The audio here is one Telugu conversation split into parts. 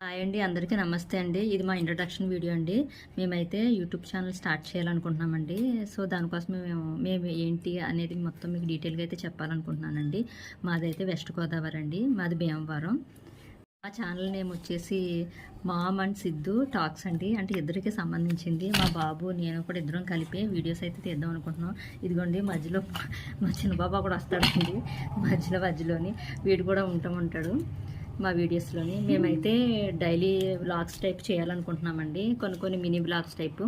హాయ్ అండి, అందరికీ నమస్తే అండి. ఇది మా ఇంట్రడక్షన్ వీడియో అండి. మేమైతే యూట్యూబ్ ఛానల్ స్టార్ట్ చేయాలనుకుంటున్నామండి. సో దానికోసం మేము ఏంటి అనేది మొత్తం మీకు డీటెయిల్గా అయితే చెప్పాలనుకుంటున్నానండి. మాదైతే వెస్ట్ గోదావరి అండి, మాది భీమవరం. మా ఛానల్ నేమ్ వచ్చేసి మామ్ అండ్ సిద్ధు టాక్స్ అండి. అంటే ఇద్దరికి సంబంధించింది. మా బాబు నేను కూడా ఇద్దరం కలిపి వీడియోస్ అయితే తీద్దాం అనుకుంటున్నాం. ఇదిగోండి మధ్యలో మా చిన్న బాబు కూడా వస్తాడండి. మధ్యలోని వీడు కూడా ఉంటాడు మా వీడియోస్లోని. మేమైతే డైలీ వ్లాగ్స్ టైప్ చేయాలనుకుంటున్నామండి. కొన్ని మినీ వ్లాగ్స్ టైపు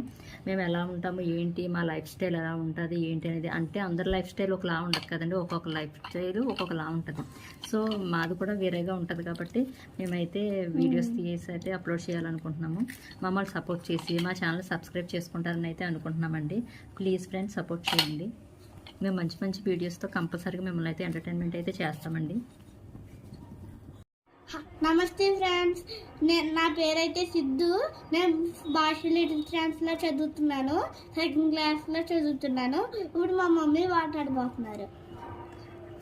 మేము ఎలా ఉంటాము ఏంటి, మా లైఫ్ స్టైల్ ఎలా ఉంటుంది ఏంటి అనేది. అంటే అందరి లైఫ్ స్టైల్ ఒకలా ఉండదు కదండి, ఒక్కొక్క లైఫ్ స్టైల్ ఒక్కొక్కలా ఉంటుంది. సో మాది కూడా వేరేగా ఉంటుంది కాబట్టి మేమైతే వీడియోస్ తీసి అయితే అప్లోడ్ చేయాలనుకుంటున్నాము. మమ్మల్ని సపోర్ట్ చేసి మా ఛానల్ సబ్స్క్రైబ్ చేసుకుంటారని అయితే అనుకుంటున్నామండి. ప్లీజ్ ఫ్రెండ్స్ సపోర్ట్ చేయండి. మేము మంచి మంచి వీడియోస్తో కంపల్సరీగా మిమ్మల్ని అయితే ఎంటర్టైన్మెంట్ అయితే చేస్తామండి. నమస్తే ఫ్రెండ్స్, నా పేరైతే సిద్ధు. నేను భాష లిటిల్ ఛాన్స్లో చదువుతున్నాను, సెకండ్ క్లాస్లో చదువుతున్నాను. ఇప్పుడు మా మమ్మీ మాట్లాడబోతున్నారు.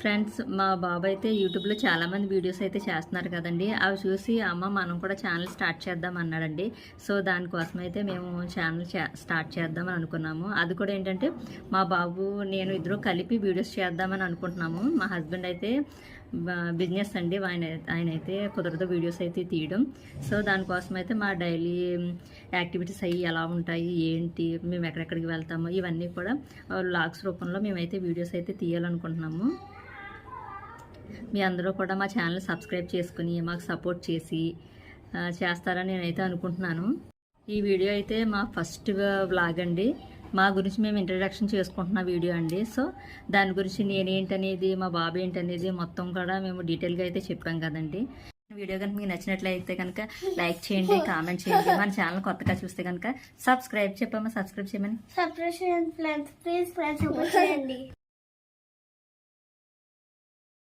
ఫ్రెండ్స్, మా బాబు అయితే యూట్యూబ్లో చాలామంది వీడియోస్ అయితే చేస్తున్నారు కదండి. అవి చూసి అమ్మ మనం కూడా ఛానల్ స్టార్ట్ చేద్దాం అన్నాడండి. సో దానికోసం అయితే మేము ఛానల్ స్టార్ట్ చేద్దామని అనుకున్నాము. అది కూడా ఏంటంటే మా బాబు నేను ఇద్దరు కలిపి వీడియోస్ చేద్దామని అనుకుంటున్నాము. మా హస్బెండ్ అయితే బిజినెస్ అండి, ఆయన అయితే కుదరదు వీడియోస్ అయితే తీయడం. సో దానికోసం అయితే మా డైలీ యాక్టివిటీస్ అయ్యి ఎలా ఉంటాయి ఏంటి, మేము ఎక్కడెక్కడికి వెళ్తాము ఇవన్నీ కూడా వ్లాగ్స్ రూపంలో మేమైతే వీడియోస్ అయితే తీయాలనుకుంటున్నాము. మీ అందరూ కూడా మా ఛానల్ సబ్స్క్రైబ్ చేసుకుని మాకు సపోర్ట్ చేసి చేస్తారని నేనైతే అనుకుంటున్నాను. ఈ వీడియో అయితే మా ఫస్ట్ వ్లాగ్ అండి. మా గురించి మేము ఇంట్రడక్షన్ చేసుకుంటున్న వీడియో అండి. సో దాని గురించి నేనేంటనేది మా బాబు ఏంటనేది మొత్తం కూడా మేము డీటెయిల్గా అయితే చెప్పాం కదండి. వీడియో కనుక మీకు నచ్చినట్లయితే కనుక లైక్ చేయండి, కామెంట్ చేయండి. మన ఛానల్ కొత్తగా చూస్తే కనుక సబ్స్క్రైబ్ చేయమని. సబ్స్క్రైబ్ చేయండి ఫ్రెండ్స్, ప్లీజ్ ఫ్రెండ్స్ సపోర్ట్ చేయండి.